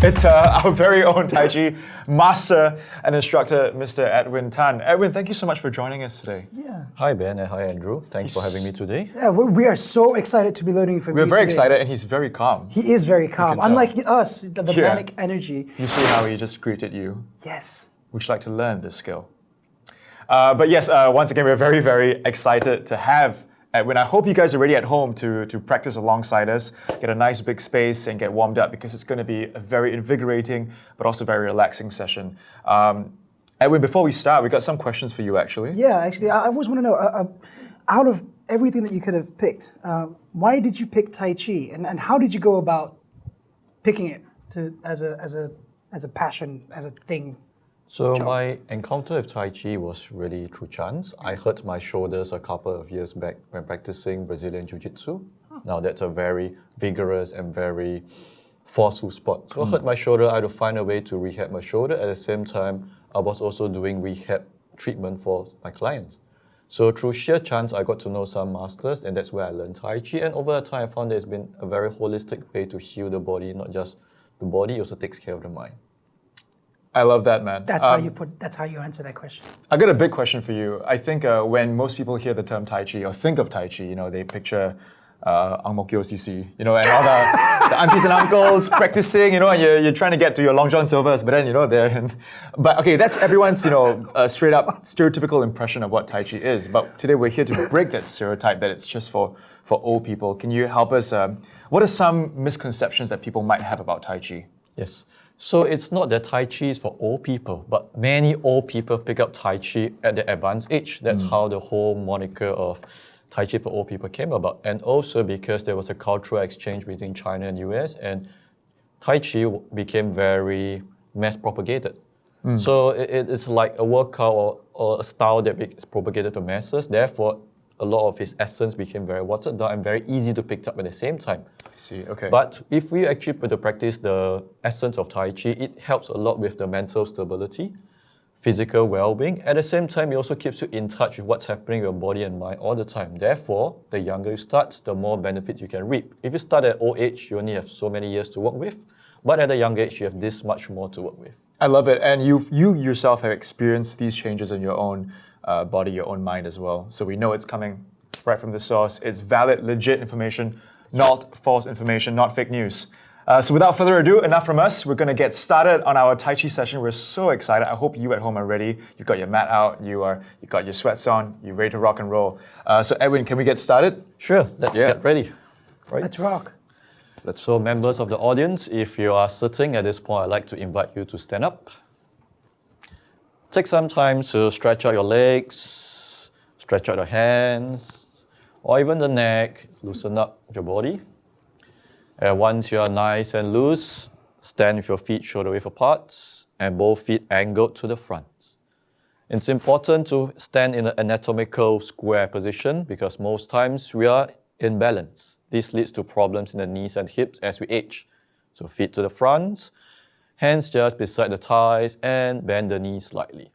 It's our very own Tai Chi master and instructor, Mr. Edwin Tan. Edwin, thank you so much for joining us today. Yeah. Hi Ben and hi Andrew. Thanks for having me today. Yeah, we are so excited to be learning from you. We're very today. excited, and he's very calm. He is very calm. tell. Unlike us, the Yeah. manic energy. You see how he just greeted you. Yes. Would you like to learn this skill? But yes, once again, we're very, very excited to have Edwin. I hope you guys are ready at home to practice alongside us, get a nice big space and get warmed up because it's going to be a very invigorating but also very relaxing session. Edwin, before we start, we got some questions for you actually. Yeah, actually, I always want to know, out of everything that you could have picked, why did you pick Tai Chi, and how did you go about picking it as a passion, as a thing? So my encounter with Tai Chi was really through chance. I hurt my shoulders a couple of years back when practicing Brazilian Jiu-Jitsu. Now that's a very vigorous and very forceful sport. So I hurt my shoulder, I had to find a way to rehab my shoulder. At the same time, I was also doing rehab treatment for my clients. So through sheer chance, I got to know some masters, and that's where I learned Tai Chi. And over time, I found that it's been a very holistic way to heal the body, not just the body, it also takes care of the mind. I love that, man. That's how you answer that question. I got a big question for you. I think when most people hear the term Tai Chi or think of Tai Chi, they picture Ang Mo Kio CC, and all the aunties and uncles practicing, and you're trying to get to your Long John Silvers, but then, but okay, that's everyone's, straight up stereotypical impression of what Tai Chi is. But today we're here to break that stereotype that it's just for old people. Can you help us, what are some misconceptions that people might have about Tai Chi? Yes. So it's not that Tai Chi is for old people, but many old people pick up Tai Chi at their advanced age. That's how the whole moniker of Tai Chi for old people came about. And also because there was a cultural exchange between China and US, and Tai Chi became very mass propagated. So it's like a workout or a style that is propagated to masses. Therefore, a lot of its essence became very watered down and very easy to pick up at the same time. I see, okay. But if we actually put to practice the essence of Tai Chi, it helps a lot with the mental stability, physical well-being. At the same time, it also keeps you in touch with what's happening in your body and mind all the time. Therefore, the younger you start, the more benefits you can reap. If you start at old age, you only have so many years to work with. But at a young age, you have this much more to work with. I love it. And you yourself have experienced these changes in your own body, your own mind as well. So we know it's coming right from the source. It's valid, legit information, not false information, not fake news. So without further ado, enough from us. We're going to get started on our Tai Chi session. We're so excited. I hope you at home are ready. You've got your mat out. You got your sweats on. You're ready to rock and roll. So Edwin, can we get started? Sure, let's get ready. Right. Let's rock. So members of the audience, if you are sitting at this point, I'd like to invite you to stand up. Take some time to stretch out your legs, stretch out your hands, or even the neck, loosen up your body. And once you are nice and loose, stand with your feet shoulder width apart and both feet angled to the front. It's important to stand in an anatomical square position because most times we are in balance. This leads to problems in the knees and hips as we age. So feet to the front, hands just beside the thighs and bend the knees slightly.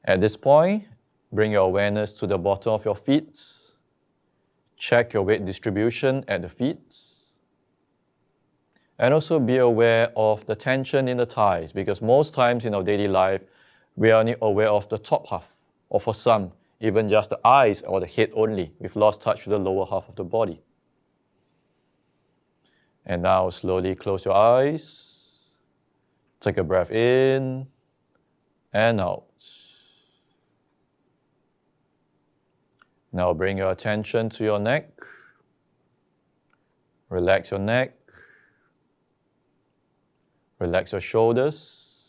At this point, bring your awareness to the bottom of your feet. Check your weight distribution at the feet. And also be aware of the tension in the thighs because most times in our daily life, we are only aware of the top half, or for some, even just the eyes or the head only. We've lost touch with the lower half of the body. And now slowly close your eyes. Take a breath in and out. Now bring your attention to your neck. Relax your neck. Relax your shoulders.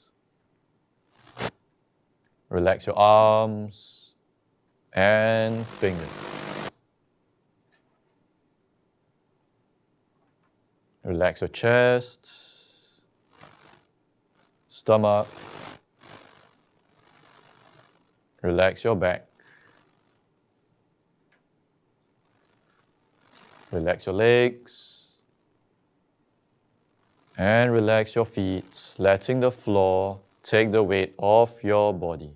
Relax your arms and fingers. Relax your chest, stomach, relax your back, relax your legs, and relax your feet, letting the floor take the weight off your body.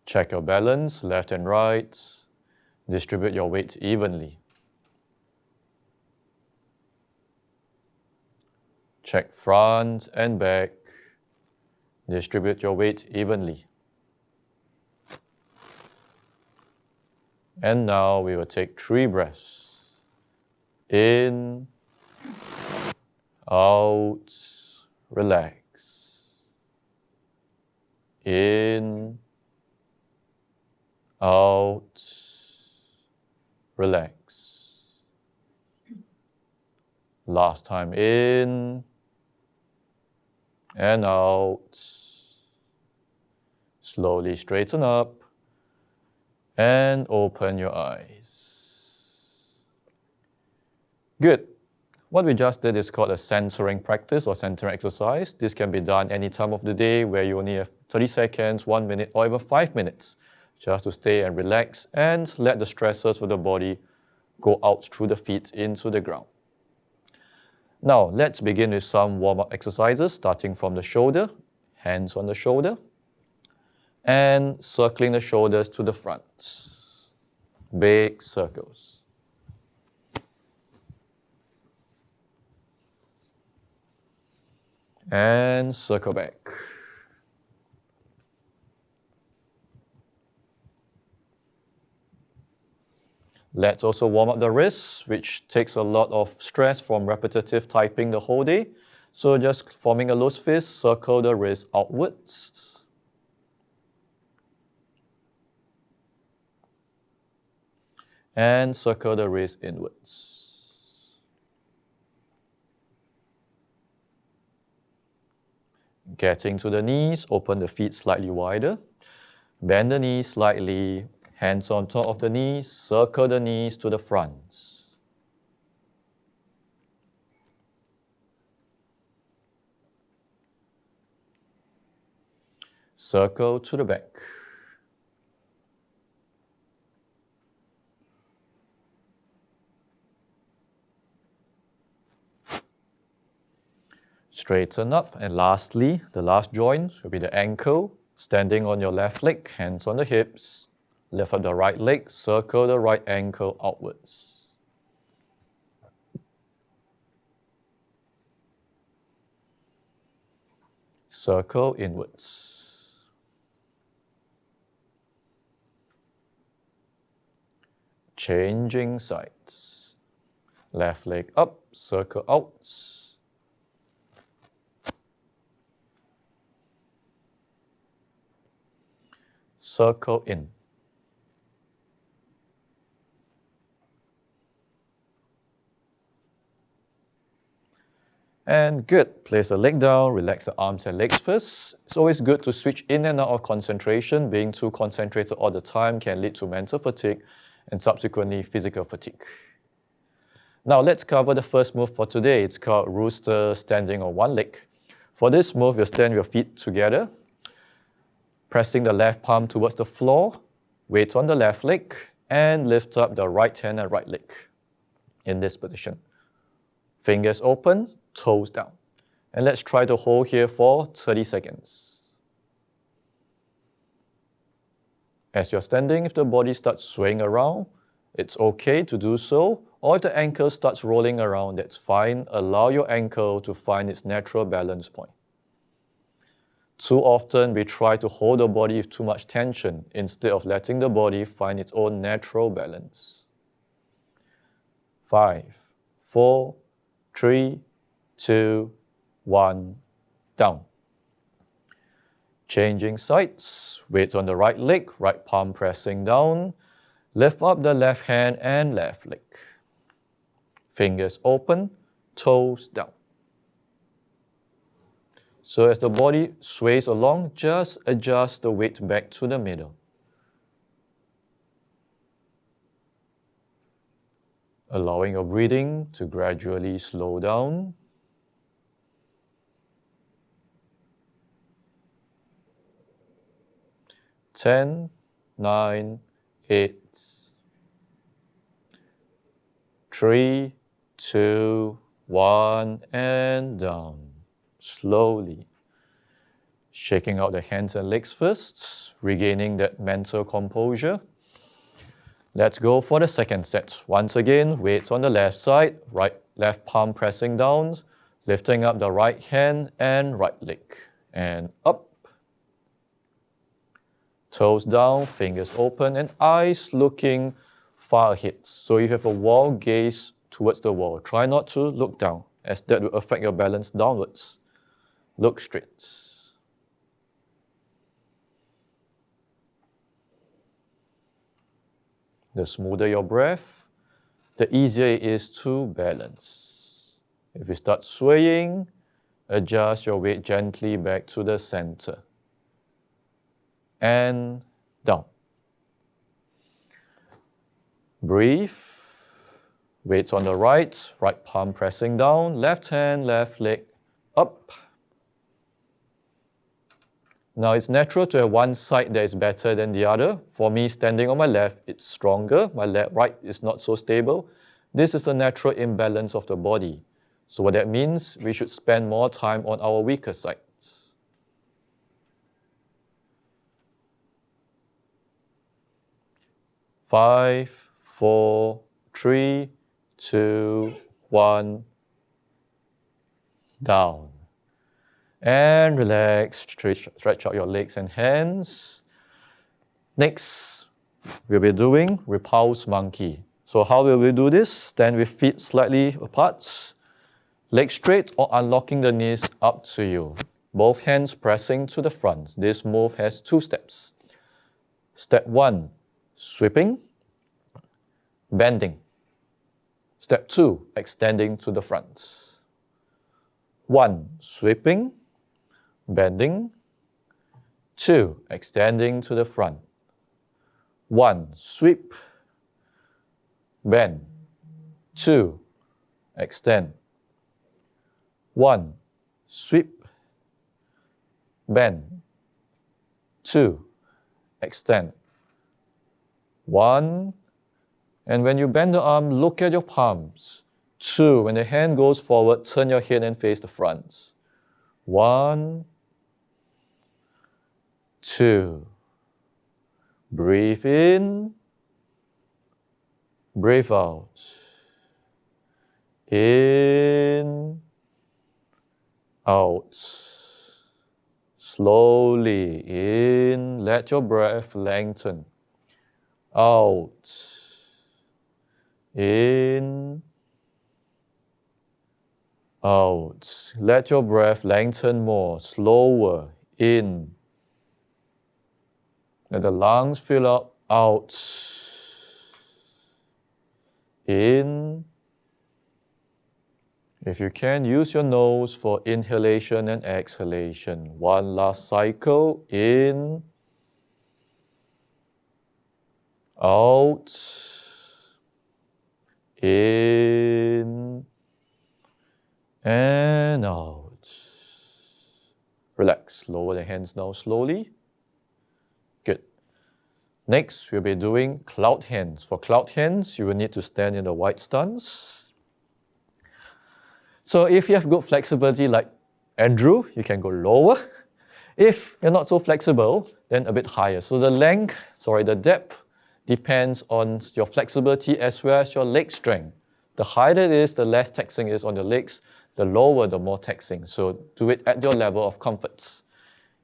Check your balance, left and right. Distribute your weight evenly. Check front and back. Distribute your weight evenly. And now we will take 3 breaths. In, out, relax. In, out, relax. Last time in and out. Slowly straighten up and open your eyes. Good. What we just did is called a centering practice or centering exercise. This can be done any time of the day where you only have 30 seconds, 1 minute, or even 5 minutes just to stay and relax and let the stressors of the body go out through the feet into the ground. Now, let's begin with some warm-up exercises, starting from the shoulder, hands on the shoulder, and circling the shoulders to the front. Big circles. And circle back. Let's also warm up the wrists, which takes a lot of stress from repetitive typing the whole day. So just forming a loose fist, circle the wrist outwards. And circle the wrist inwards. Getting to the knees, open the feet slightly wider. Bend the knees slightly, hands on top of the knees, circle the knees to the front. Circle to the back. Straighten up, and lastly, the last joint will be the ankle. Standing on your left leg, hands on the hips. Lift up the right leg, circle the right ankle outwards. Circle inwards. Changing sides. Left leg up, circle out. Circle in. And good. Place the leg down, relax the arms and legs first. It's always good to switch in and out of concentration. Being too concentrated all the time can lead to mental fatigue and subsequently physical fatigue. Now let's cover the first move for today. It's called rooster standing on one leg. For this move, you'll stand your feet together, pressing the left palm towards the floor, weight on the left leg, and lift up the right hand and right leg in this position. Fingers open, toes down. And let's try to hold here for 30 seconds. As you're standing, if the body starts swaying around, it's okay to do so. Or if the ankle starts rolling around, that's fine. Allow your ankle to find its natural balance point. Too often, we try to hold the body with too much tension instead of letting the body find its own natural balance. 5, 4, 3, 2, 1, down. Changing sides, weight on the right leg, right palm pressing down. Lift up the left hand and left leg. Fingers open, toes down. So as the body sways along, just adjust the weight back to the middle. Allowing your breathing to gradually slow down. Ten, 9, 8, 3, 2, 1, and down. Slowly. Shaking out the hands and legs first, regaining that mental composure. Let's go for the second set. Once again, weights on the left side, left palm pressing down, lifting up the right hand and right leg. And up. Toes down, fingers open, and eyes looking far ahead. So if you have a wall, gaze towards the wall. Try not to look down, as that will affect your balance downwards. Look straight. The smoother your breath, the easier it is to balance. If you start swaying, adjust your weight gently back to the center. And down. Breathe. Weights on the right palm pressing down, left hand, left leg, up. Now it's natural to have one side that is better than the other. For me, standing on my left, it's stronger. My right is not so stable. This is the natural imbalance of the body. So what that means, we should spend more time on our weaker side. 5, 4, 3, 2, 1. Down. And relax, stretch out your legs and hands. Next, we'll be doing repulse monkey. So how will we do this? Stand with feet slightly apart, legs straight or unlocking the knees up to you. Both hands pressing to the front. This move has 2 steps. Step 1, sweeping, bending. Step 2, extending to the front. 1, sweeping, bending. 2, extending to the front. 1, sweep, bend. 2, extend. 1, sweep, bend. 2, extend. 1, and when you bend the arm, look at your palms. 2, when the hand goes forward, turn your head and face the front. 1, 2. Breathe in, breathe out. In, out. Slowly in, let your breath lengthen. Out. In, out. Let your breath lengthen more, slower. In. Let the lungs fill up. Out. In. If you can, use your nose for inhalation and exhalation. One last cycle. In. Out. In. And out. Relax. Lower the hands now slowly. Good. Next, we'll be doing cloud hands. For cloud hands, you will need to stand in the wide stance. So if you have good flexibility like Andrew, you can go lower. If you're not so flexible, then a bit higher. So the depth depends on your flexibility as well as your leg strength. The higher it is, the less taxing it is on your legs. The lower, the more taxing. So do it at your level of comfort.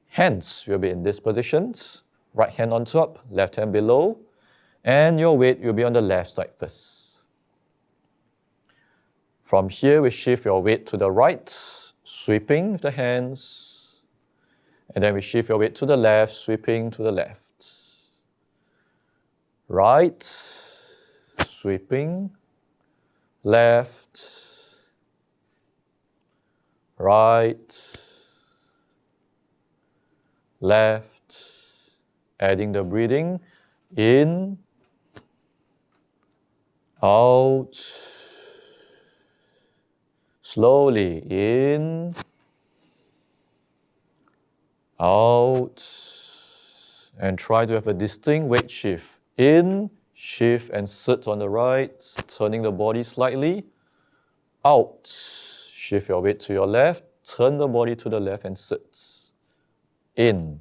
Hands will be in these positions. Right hand on top, left hand below. And your weight will be on the left side first. From here, we shift your weight to the right, sweeping with the hands. And then we shift your weight to the left, sweeping to the left. Right, sweeping, left, right, left, adding the breathing, in, out, slowly, in, out, and try to have a distinct weight shift. In, shift and sit on the right, turning the body slightly. Out, shift your weight to your left, turn the body to the left and sit. In.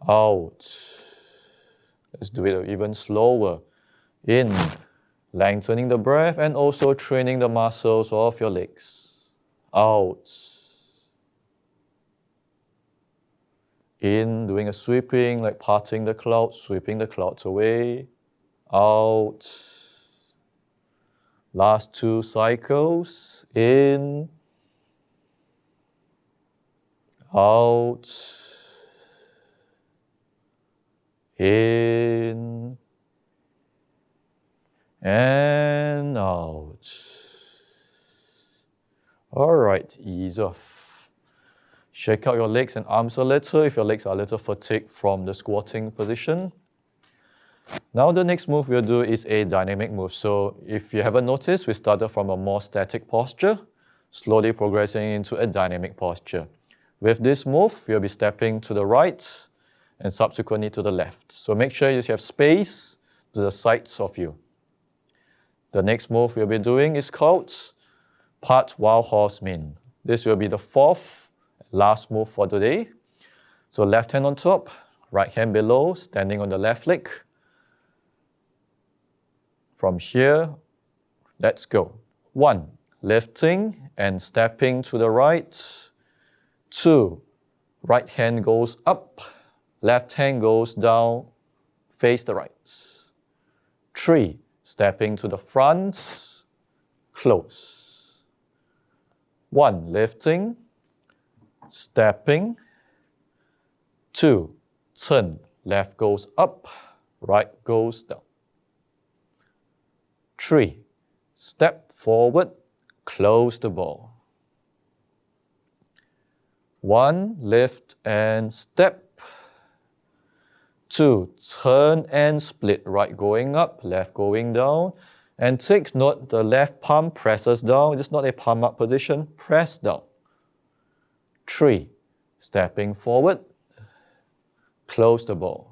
Out. Let's do it even slower. In, lengthening the breath and also training the muscles of your legs. Out. In, doing a sweeping, like parting the clouds, sweeping the clouds away. Out. Last 2 cycles. In. Out. In. And out. All right, ease off. Shake out your legs and arms a little if your legs are a little fatigued from the squatting position. Now the next move we'll do is a dynamic move. So if you haven't noticed, we started from a more static posture, slowly progressing into a dynamic posture. With this move, you'll be stepping to the right and subsequently to the left. So make sure you have space to the sides of you. The next move we'll be doing is called Part Wild Horse Min. This will be the 4th, last move for today. So left hand on top, right hand below, standing on the left leg. From here, let's go. 1, lifting and stepping to the right. 2, right hand goes up, left hand goes down, face the right. 3, stepping to the front, close. 1, lifting, stepping. 2, turn, left goes up, right goes down. 3, step forward, close the ball. 1, lift and step. 2, turn and split, right going up, left going down. And take note, the left palm presses down. It's not a palm up position, press down. 3, stepping forward, close the ball.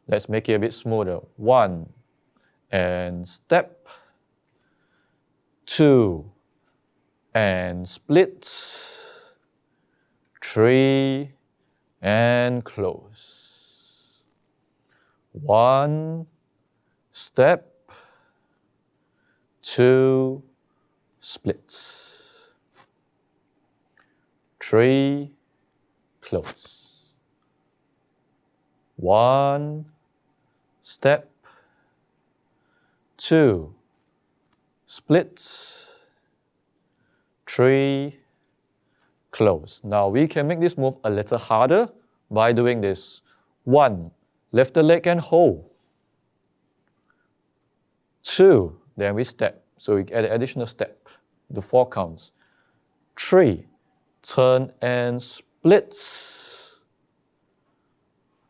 Let's make it a bit smoother. 1, and step. 2, and split. 3, and close. 1, step. 2, split. 3, close. 1, step. 2, split. 3, close. Now we can make this move a little harder by doing this. 1, lift the leg and hold. 2, then we step. So we add an additional step. The 4 counts. 3, turn and split.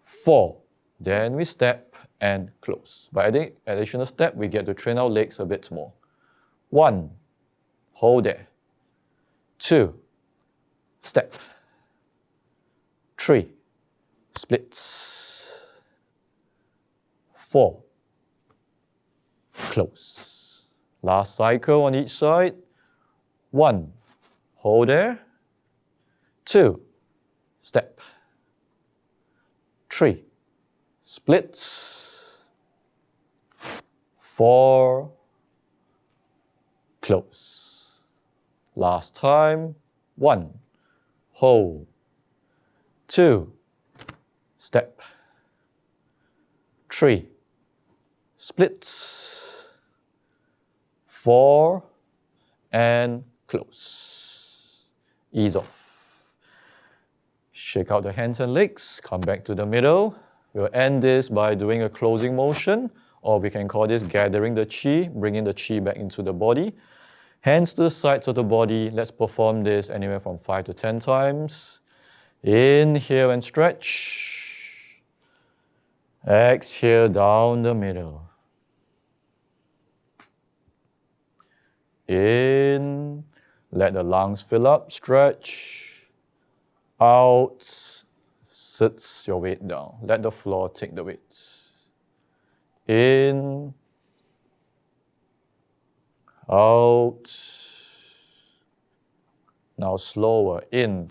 4, then we step and close. By adding additional step, we get to train our legs a bit more. 1, hold there. 2, step. 3, split. 4, close. Last cycle on each side. 1, hold there. 2, step. 3, split. 4, close. Last time. 1, hold. 2, step. 3, split. 4, and close. Ease off. Shake out the hands and legs, come back to the middle. We'll end this by doing a closing motion, or we can call this gathering the chi, bringing the chi back into the body. Hands to the sides of the body. Let's perform this anywhere from 5 to 10 times. Inhale and stretch. Exhale down the middle. In, let the lungs fill up, stretch. Out, sits your weight down. Let the floor take the weight. In, out. Now slower. In,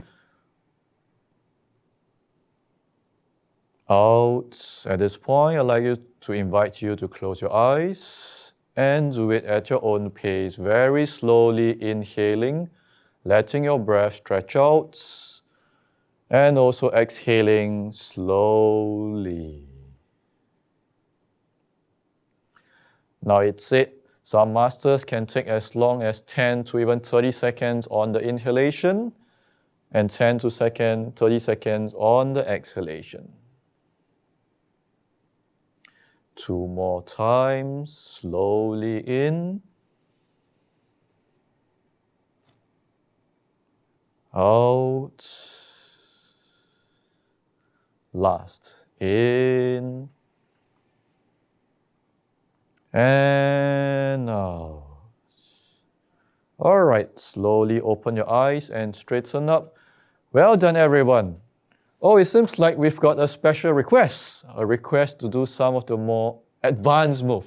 Out. At this point, I'd like to invite you to close your eyes and do it at your own pace, very slowly inhaling, letting your breath stretch out, and also exhaling slowly. Now it's it. Some masters can take as long as 10 to even 30 seconds on the inhalation and 10 to 30 seconds on the exhalation. 2 more times, slowly in, out, last, in, and out. All right, slowly open your eyes and straighten up. Well done, everyone. Oh, it seems like we've got a special request, a request to do some of the more advanced move.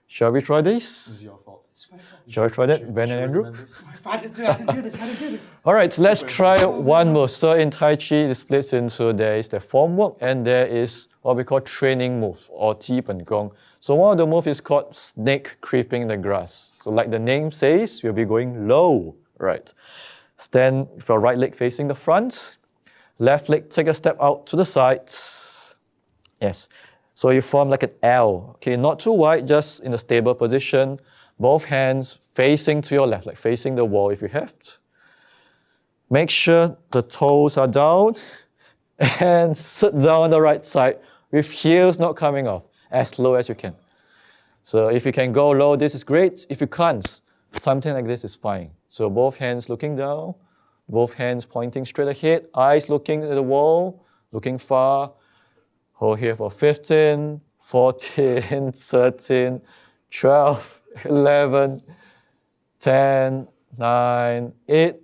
Shall we try this? This is your fault. Shall we try that, Ben and Andrew? How to do this? All right, so let's try one move. So in Tai Chi, it splits into there is the form work and there is what we call training move or Ti Pen Gong. So one of the moves is called snake creeping in the grass. So like the name says, we'll be going low, right? Stand with your right leg facing the front. Left leg, take a step out to the side. Yes. So you form like an L. Okay, not too wide, just in a stable position. Both hands facing to your left, like facing the wall if you have. Make sure the toes are down and sit down on the right side with heels not coming off, as low as you can. So if you can go low, this is great. If you can't, something like this is fine. So both hands looking down. Both hands pointing straight ahead, eyes looking at the wall, looking far. Hold here for 15, 14, 13, 12, 11, 10, 9, 8,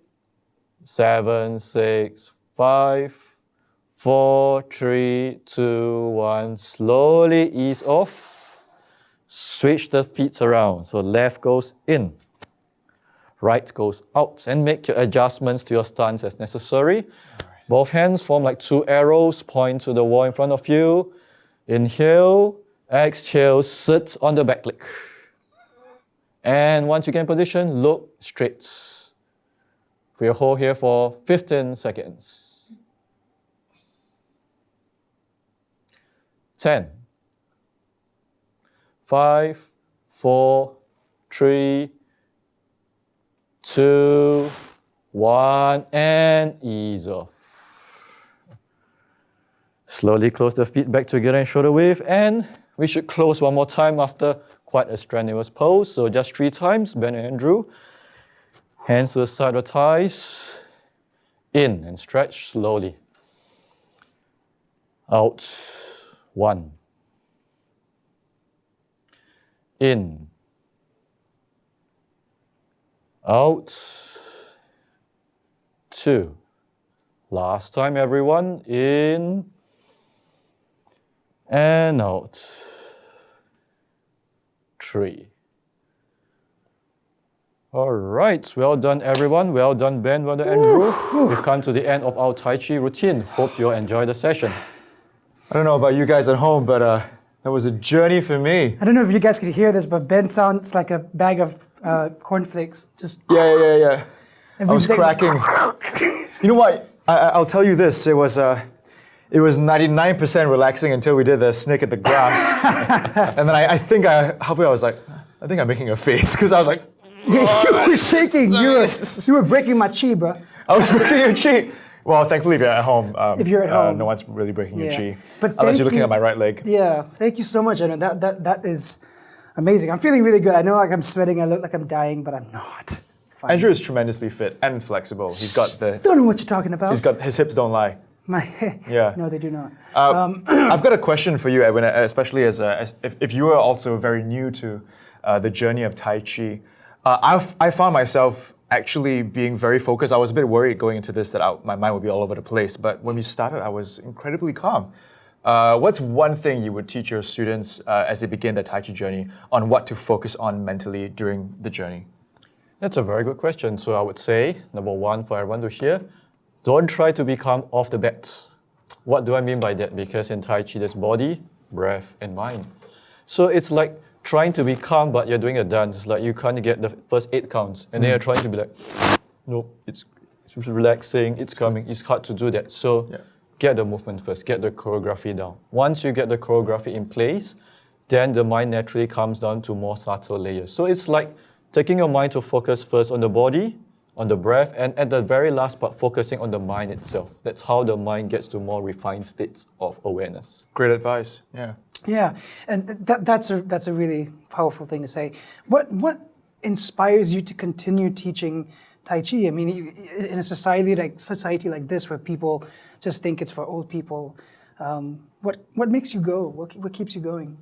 7, 6, 5, 4, 3, 2, 1. Slowly ease off. Switch the feet around. So left goes in. Right goes out, and make your adjustments to your stance as necessary. Right. Both hands form like 2 arrows, point to the wall in front of you. Inhale, exhale, sit on the back leg. And once you get in position, look straight. We'll hold here for 15 seconds. 10, 5, 4, 3, 2, 1, and ease off. Slowly close the feet back together and shoulder width, and we should close one more time after quite a strenuous pose. So just 3 times, Ben and Andrew. Hands to the side of thighs. In and stretch slowly. Out. 1. In. Out. 2. Last time, everyone. In and out. 3. All right, well done, everyone. Well done, Ben. Well done, Andrew. We've come to the end of our Tai Chi routine. Hope you'll enjoy the session. I don't know about you guys at home, but that was a journey for me. I don't know if you guys could hear this, but Ben sounds like a bag of cornflakes. Just Yeah. I was day. cracking. You know what? I'll tell you this. It was 99% relaxing until we did the snake at the grass. And then I think halfway I was like, I think I'm making a face because I was like, Yeah, you were shaking. You were breaking my chi, bro. I was breaking your chi. Well, thankfully, if you're at home, If you're at home. no one's really breaking your chi. But Unless thank you're looking you. at my right leg. Yeah, thank you so much, Anna. That is amazing. I'm feeling really good. I know like I'm sweating, I look like I'm dying, but I'm not. Fine. Andrew is tremendously fit and flexible. He's got Don't know what you're talking about. his hips don't lie. Yeah. No, they do not. I've got a question for you, Edwin, especially if you are also very new to the journey of Tai Chi. I found myself actually being very focused. I was a bit worried going into this that my mind would be all over the place, but when we started, I was incredibly calm. What's one thing you would teach your students as they begin their Tai Chi journey on what to focus on mentally during the journey? That's a very good question. So I would say, number one, for everyone to hear, don't try to become off the bat. What do I mean by that? Because in Tai Chi, there's body, breath, and mind. So it's like trying to be calm, but you're doing a dance. Like you can't get the first 8 counts, and then you're trying to be like, no, it's relaxing, it's coming. It's hard to do that. So get the movement first, get the choreography down. Once you get the choreography in place, then the mind naturally comes down to more subtle layers. So it's like taking your mind to focus first on the body, on the breath, and at the very last part, focusing on the mind itself. That's how the mind gets to more refined states of awareness. Great advice. Yeah. Yeah, and that's a really powerful thing to say. What inspires you to continue teaching Tai Chi? I mean, in a society like this, where people just think it's for old people, what makes you go? What keeps you going?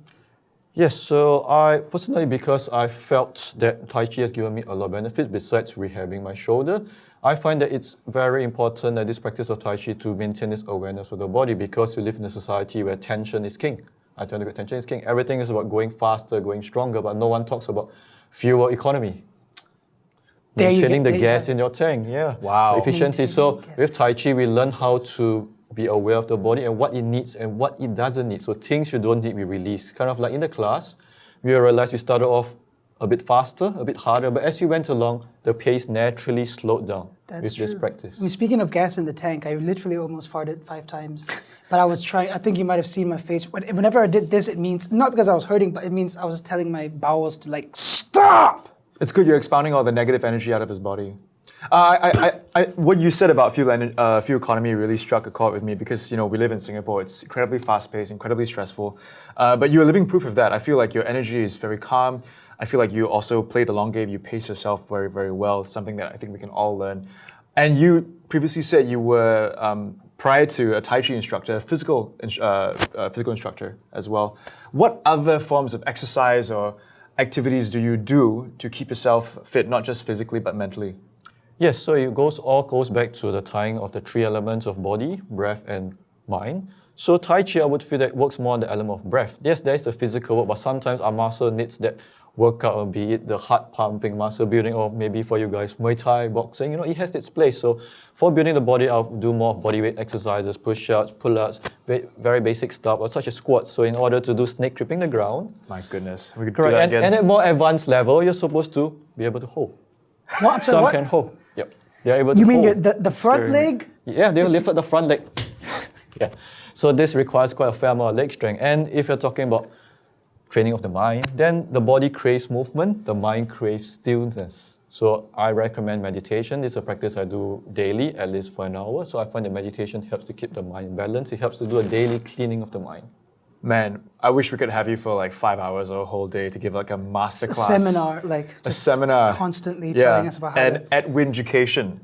Yes, so I personally, because I felt that Tai Chi has given me a lot of benefits besides rehabbing my shoulder, I find that it's very important that this practice of Tai Chi to maintain this awareness of the body, because you live in a society where tension is king. I tell you, tension is king. Everything is about going faster, going stronger, but no one talks about fuel economy. Maintaining the gas in your tank, Wow. efficiency. So with Tai Chi, we learn how to be aware of the body and what it needs and what it doesn't need. So things you don't need, we release. Kind of like in the class, we realized we started off a bit faster, a bit harder, but as you went along, the pace naturally slowed down with this practice. I mean, speaking of gas in the tank, I literally almost farted 5 times. But I was trying, I think you might have seen my face. Whenever I did this, it means, not because I was hurting, but it means I was telling my bowels to like, stop! It's good you're expounding all the negative energy out of his body. What you said about fuel economy really struck a chord with me, because we live in Singapore. It's incredibly fast-paced, incredibly stressful. But you're living proof of that. I feel like your energy is very calm. I feel like you also play the long game. You pace yourself very, very well. It's something that I think we can all learn. And you previously said you were, prior to a Tai Chi instructor, a physical instructor as well. What other forms of exercise or activities do you do to keep yourself fit, not just physically, but mentally? Yes, so it all goes back to the tying of the 3 elements of body, breath, and mind. So Tai Chi, I would feel that works more on the element of breath. Yes, there is the physical work, but sometimes our muscle needs that workout, be it the heart pumping, muscle building, or maybe for you guys, Muay Thai, boxing, it has its place. So for building the body, I'll do more body weight exercises, push-ups, pull-ups, very basic stuff, such as squats. So in order to do snake tripping the ground. My goodness, we could correct. do that again. And at more advanced level, you're supposed to be able to hold. What? Some can hold. Yep. They're able to You hold. mean the front leg? Yeah, they'll lift up the front leg. Yeah. So this requires quite a fair amount of leg strength. And if you're talking about training of the mind, then the body craves movement, the mind craves stillness. So I recommend meditation. It's a practice I do daily, at least for an hour. So I find that meditation helps to keep the mind in balance. It helps to do a daily cleaning of the mind. Man, I wish we could have you for like 5 hours or a whole day to give like a master class. Seminar, like a seminar. Constantly telling us about how and Edwin Education.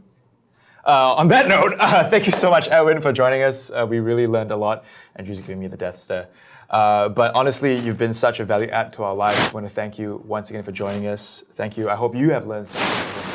On that note, thank you so much, Edwin, for joining us. We really learned a lot, and Drew's giving me the death stare. But honestly, you've been such a value add to our lives. I want to thank you once again for joining us. Thank you. I hope you have learned something.